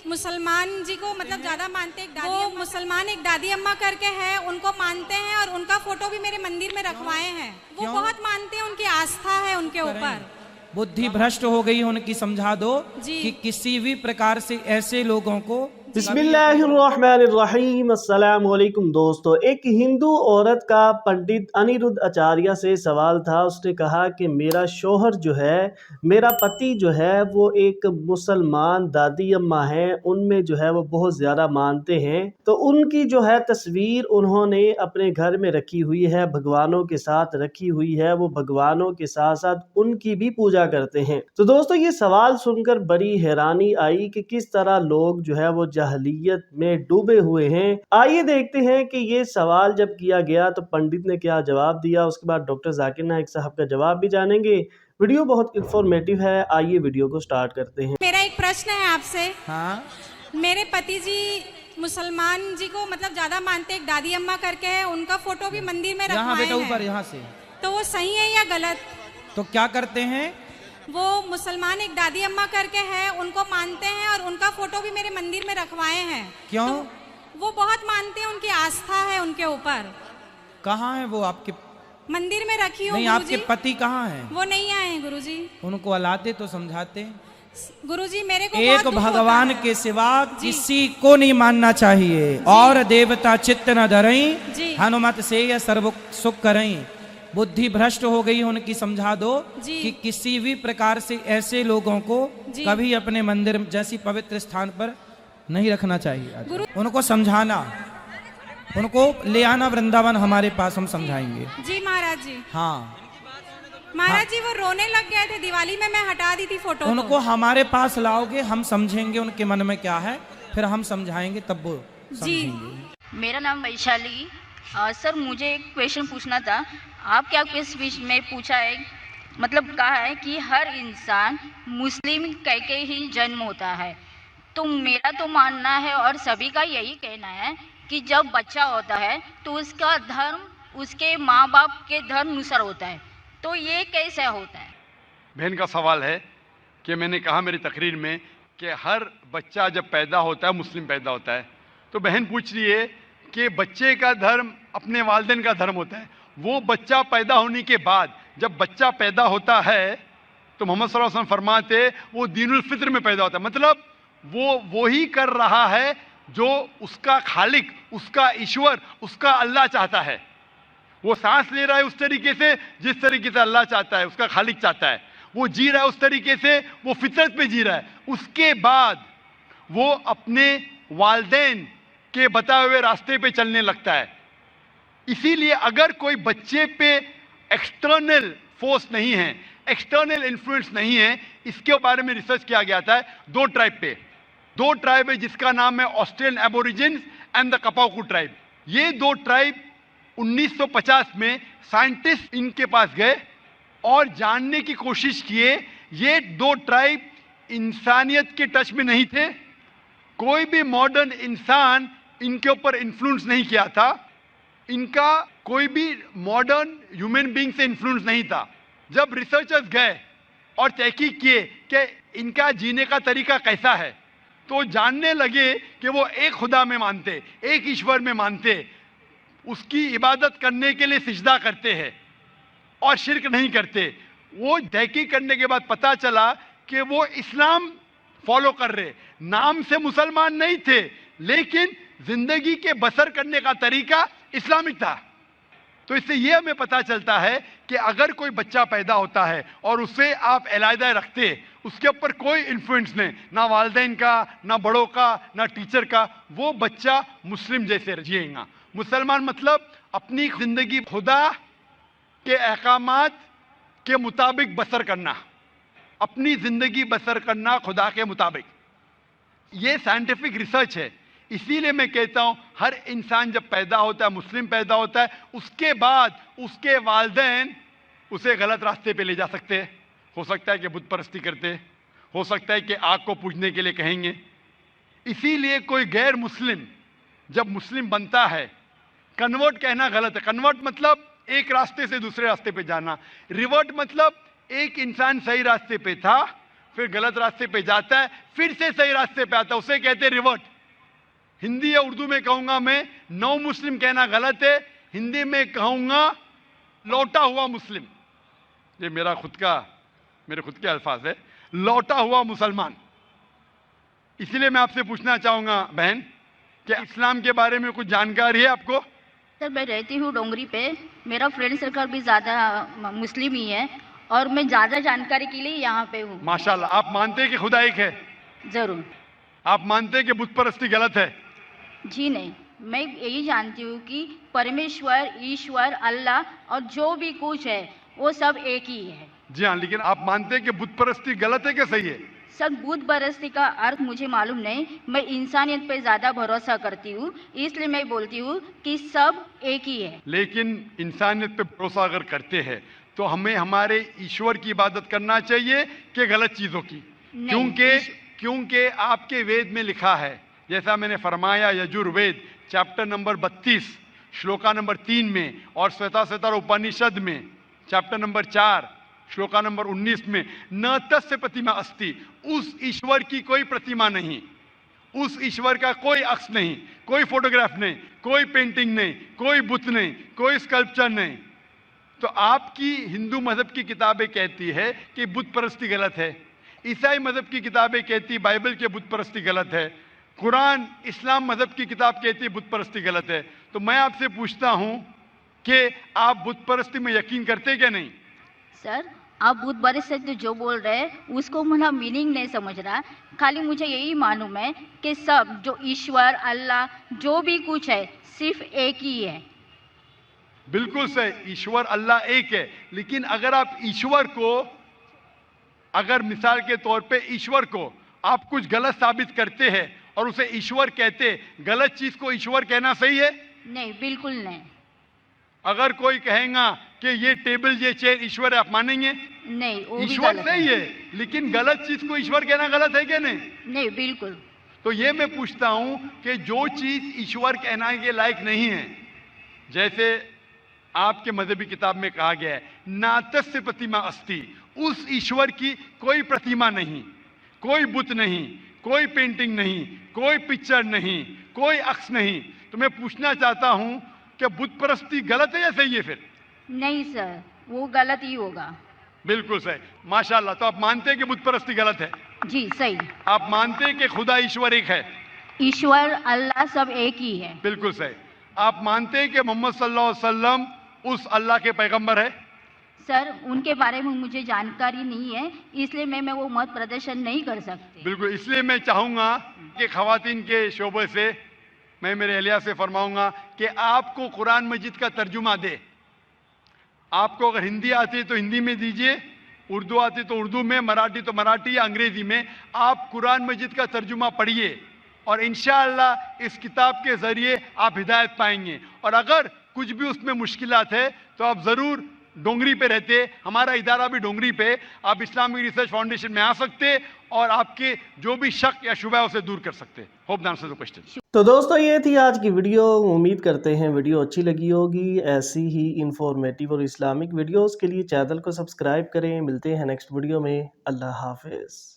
मुसलमान जी को मतलब ज्यादा मानते, एक दादी वो मुसलमान एक दादी अम्मा करके है, उनको मानते हैं और उनका फोटो भी मेरे मंदिर में रखवाए हैं। वो बहुत मानते हैं, उनकी आस्था है उनके ऊपर। बुद्धि भ्रष्ट हो गई उनकी, समझा दो कि किसी भी प्रकार से ऐसे लोगों को। बिस्मिल्लाहिर्रहमानिर्रहीम, अस्सलाम वालेकुम दोस्तों। एक हिंदू औरत का पंडित अनिरुद्ध आचार्य से सवाल था। उसने कहा कि मेरा शोहर जो है, मेरा पति जो है वो एक मुसलमान दादी अम्मा है, उनमें जो है वो बहुत ज़्यादा मानते हैं। तो उनकी जो है तस्वीर उन्होंने अपने घर में रखी हुई है, भगवानों के साथ रखी हुई है। वो भगवानों के साथ साथ उनकी भी पूजा करते हैं। तो दोस्तों ये सवाल सुनकर बड़ी हैरानी आई कि किस तरह लोग जो है वो जहलियत में डूबे हुए हैं। आइए देखते हैं कि ये सवाल जब किया गया तो पंडित ने क्या जवाब दिया। उसके बाद डॉक्टर जाकिर नाइक साहब का जवाब भी जानेंगे। वीडियो बहुत इंफॉर्मेटिव है, आइए वीडियो को स्टार्ट करते हैं। मेरा एक प्रश्न है आपसे। हाँ, मेरे पति जी मुसलमान जी को मतलब ज्यादा मानते, एक दादी अम्मा करके है, उनका फोटो भी मंदिर में यहाँ रखवाए बेटा ऊपर, हैं। यहाँ से। तो वो सही है या गलत? तो क्या करते हैं? वो मुसलमान एक दादी अम्मा करके है, उनको मानते हैं और उनका फोटो भी मेरे मंदिर में रखवाए हैं। क्यों? तो वो बहुत मानते हैं, उनकी आस्था है उनके ऊपर। कहाँ है वो आपके? मंदिर में रखी हूँ। नहीं, आपके पति कहाँ हैं? वो नहीं आए हैं गुरुजी। उनको अलाते तो समझाते। गुरुजी मेरे को एक बहुत दुख भगवान होता है। के सिवा किसी को नहीं मानना चाहिए। और देवता चित्त न धरई, हनुमत से यह सर्व सुख करई। बुद्धि भ्रष्ट हो गई उनकी, समझा दो कि किसी भी प्रकार से ऐसे लोगों को कभी अपने मंदिर जैसी पवित्र स्थान पर नहीं रखना चाहिए। उनको समझाना, उनको ले आना वृंदावन हमारे पास, हम समझाएंगे। जी महाराज जी। हाँ महाराज जी वो रोने लग गए थे दिवाली में, मैं हटा दी थी फोटो। उनको हमारे पास लाओगे, हम समझेंगे उनके मन में क्या है, फिर हम समझाएंगे, तब वो समझेंगे। मेरा नाम वैशाली। सर मुझे एक क्वेश्चन पूछना था। आप क्या क्वेश्चन में पूछा है, मतलब कहा है कि हर इंसान मुस्लिम कह के ही जन्म होता है। तो मेरा तो मानना है और सभी का यही कहना है कि जब बच्चा होता है तो उसका धर्म उसके माँ बाप के धर्म अनुसार होता है। तो ये कैसे होता है? बहन का सवाल है कि मैंने कहा मेरी तकरीर में कि हर बच्चा जब पैदा होता है मुस्लिम पैदा होता है। तो बहन पूछ रही है कि बच्चे का धर्म अपने वालिदैन का धर्म होता है। वो बच्चा पैदा होने के बाद जब बच्चा पैदा होता है तो मोहम्मद सल्लल्लाहु अलैहि वसल्लम फरमाते वो दीनुल फित्र में पैदा होता है। मतलब वो ही कर रहा है जो उसका खालिक, उसका ईश्वर, उसका अल्लाह चाहता है। वो सांस ले रहा है उस तरीके से जिस तरीके से अल्लाह चाहता है, उसका खालिक चाहता है। वो जी रहा है उस तरीके से, वो फितरत पे जी रहा है। उसके बाद वो अपने वालिदैन के बताए हुए रास्ते पे चलने लगता है। इसीलिए अगर कोई बच्चे पे एक्सटर्नल फोर्स नहीं है, एक्सटर्नल इन्फ्लुएंस नहीं है, इसके बारे में रिसर्च किया गया था दो ट्राइब पे। दो ट्राइब है जिसका नाम है ऑस्ट्रेलियन एबोरिजिन्स एंड द कपाकू ट्राइब। ये दो ट्राइब 1950 में साइंटिस्ट इनके पास गए और जानने की कोशिश किए। ये दो ट्राइब इंसानियत के टच में नहीं थे, कोई भी मॉडर्न इंसान इनके ऊपर इन्फ्लुएंस नहीं किया था, इनका कोई भी मॉडर्न ह्यूमन बीइंग से इन्फ्लुएंस नहीं था। जब रिसर्चर्स गए और तहकीक किए कि इनका जीने का तरीका कैसा है, तो जानने लगे कि वो एक खुदा में मानते, एक ईश्वर में मानते, उसकी इबादत करने के लिए सिजदा करते हैं और शिर्क नहीं करते। वो तहकीक करने के बाद पता चला कि वो इस्लाम फॉलो कर रहे, नाम से मुसलमान नहीं थे लेकिन जिंदगी के बसर करने का तरीका इस्लामिक था। तो इससे ये हमें पता चलता है कि अगर कोई बच्चा पैदा होता है और उसे आप अलहदा रखते, उसके ऊपर कोई इन्फ्लुएंस नहीं, ना वालिदैन का, ना बड़ों का, ना टीचर का, वो बच्चा मुस्लिम जैसे जिएगा। मुसलमान मतलब अपनी जिंदगी खुदा के अहकामात के मुताबिक बसर करना, अपनी जिंदगी बसर करना खुदा के मुताबिक। ये साइंटिफिक रिसर्च है। इसीलिए मैं कहता हूं हर इंसान जब पैदा होता है, मुस्लिम पैदा होता है, उसके बाद उसके वालिदैन उसे गलत रास्ते पे ले जा सकते हैं। हो सकता है कि बुत परस्ती करते, हो सकता है कि आग को पूजने के लिए कहेंगे। इसीलिए कोई गैर मुस्लिम जब मुस्लिम बनता है, कन्वर्ट कहना गलत है। कन्वर्ट मतलब एक रास्ते से दूसरे रास्ते पे जाना। रिवर्ट मतलब एक इंसान सही रास्ते पे था, फिर गलत रास्ते पे जाता है, फिर से सही रास्ते पे आता है, उसे कहते हैं रिवर्ट। हिंदी या उर्दू में कहूंगा मैं, नौ मुस्लिम कहना गलत है, हिंदी में कहूंगा लौटा हुआ मुस्लिम। ये मेरे खुद के अल्फाज है, लौटा हुआ मुसलमान। इसलिए मैं आपसे पूछना चाहूंगा बहन, क्या इस्लाम के बारे में कुछ जानकारी है आपको? सर मैं रहती हूँ डोंगरी पे, मेरा फ्रेंड सर्कल भी ज़्यादा मुस्लिम ही है और मैं ज़्यादा जानकारी के लिए यहाँ पे हूँ। माशाल्लाह। आप मानते हैं कि खुदा एक है? ज़रूर। आप मानते हैं कि बुत परस्ती गलत है? जी नहीं, मैं यही जानती हूँ कि परमेश्वर, ईश्वर, अल्लाह और जो भी कुछ है वो सब एक ही है। जी हाँ, लेकिन आप मानते हैं कि बुत परस्ती गलत है कि सही है? सर बुत परस्ती का अर्थ मुझे मालूम नहीं, मैं इंसानियत पे ज़्यादा भरोसा करती हूँ, इसलिए मैं बोलती हूँ कि सब एक ही है। लेकिन इंसानियत पे भरोसा अगर करते हैं तो हमें हमारे ईश्वर की इबादत करना चाहिए कि गलत चीज़ों की? क्योंकि आपके वेद में लिखा है, जैसा मैंने फरमाया, Yajurveda chapter number 32 shloka number 3 में और श्वेताश्वतर उपनिषद में चैप्टर नंबर 4 श्लोका नंबर 19 में, न तस्य प्रतिमा अस्ति, उस ईश्वर की कोई प्रतिमा नहीं, उस ईश्वर का कोई अक्ष नहीं, कोई फोटोग्राफ नहीं, कोई पेंटिंग नहीं, कोई बुत नहीं, कोई स्कल्पचर नहीं। तो आपकी हिंदू मजहब की किताबें कहती है कि बुत परस्ती गलत है, ईसाई मजहब की किताबें कहती बाइबल के बुत परस्ती गलत है, कुरान इस्लाम मजहब की किताब कहती है बुत परस्ती गलत है। तो मैं आपसे पूछता हूं कि आप बुत परस्ती में यकीन करते क्या नहीं? सर आप बुत परस्ती जो बोल रहे हैं उसको मेरा मीनिंग नहीं समझ रहा, खाली मुझे यही मालूम है कि सब जो ईश्वर, अल्लाह जो भी कुछ है सिर्फ एक ही है। बिल्कुल सही, ईश्वर अल्लाह एक है। लेकिन अगर आप ईश्वर को, अगर मिसाल के तौर पे ईश्वर को आप कुछ गलत साबित करते हैं और उसे ईश्वर कहते, गलत चीज को ईश्वर कहना सही है? नहीं, बिल्कुल नहीं। अगर कोई कहेगा कि ये टेबल, ये चेयर ईश्वर है, आप मानेंगे? नहीं, वो भी ईश्वर गलत सही है, लेकिन गलत चीज को ईश्वर कहना गलत है क्या नहीं? नहीं, बिल्कुल। तो ये मैं पूछता हूं कि जो चीज ईश्वर कहना के लायक नहीं है, जैसे आपके मजहबी किताब में कहा गया है नातस्य प्रतिमा अस्ति, उस ईश्वर की कोई प्रतिमा नहीं, कोई बुत नहीं, कोई पेंटिंग नहीं, कोई पिक्चर नहीं, कोई अक्ष नहीं। तो मैं पूछना चाहता हूं कि बुत परस्ती गलत है या सही है? फिर नहीं सर, वो गलत ही होगा। बिल्कुल सही, माशाल्लाह। तो आप मानते हैं कि बुत परस्ती गलत है? जी सही। आप मानते हैं कि खुदा ईश्वर एक है? ईश्वर, अल्लाह सब एक ही है। बिल्कुल सही। आप मानते हैं कि मोहम्मद सल्लल्लाहु अलैहि वसल्लम उस अल्लाह के पैगंबर है? सर उनके बारे में मुझे जानकारी नहीं है, इसलिए मैं वो मत प्रदर्शन नहीं कर सकती। बिल्कुल, इसलिए मैं चाहूंगा कि खवातीन के शोबे से मैं मेरे एहलिया से फरमाऊंगा कि आपको कुरान मजीद का तर्जुमा दे। आपको अगर हिंदी आती है तो हिंदी में दीजिए, उर्दू आती तो उर्दू में, मराठी तो मराठी या अंग्रेजी में, आप कुरान मजीद का तर्जुमा पढ़िए और इंशाअल्लाह इस किताब के जरिए आप हिदायत पाएंगे। और अगर कुछ भी उसमें मुश्किलात है तो आप ज़रूर डोंगरी पे रहते, हमारा इदारा भी डोंगरी पे, आप इस्लामिक रिसर्च फाउंडेशन में आ सकते और आपके जो भी शक या शुबह उसे दूर कर सकते। Hope the answer the question. तो दोस्तों ये थी आज की वीडियो। उम्मीद करते हैं वीडियो अच्छी लगी होगी। ऐसी ही इंफॉर्मेटिव और इस्लामिक वीडियोस के लिए चैनल को सब्सक्राइब करें। मिलते हैं नेक्स्ट वीडियो में। अल्लाह हाफिज़।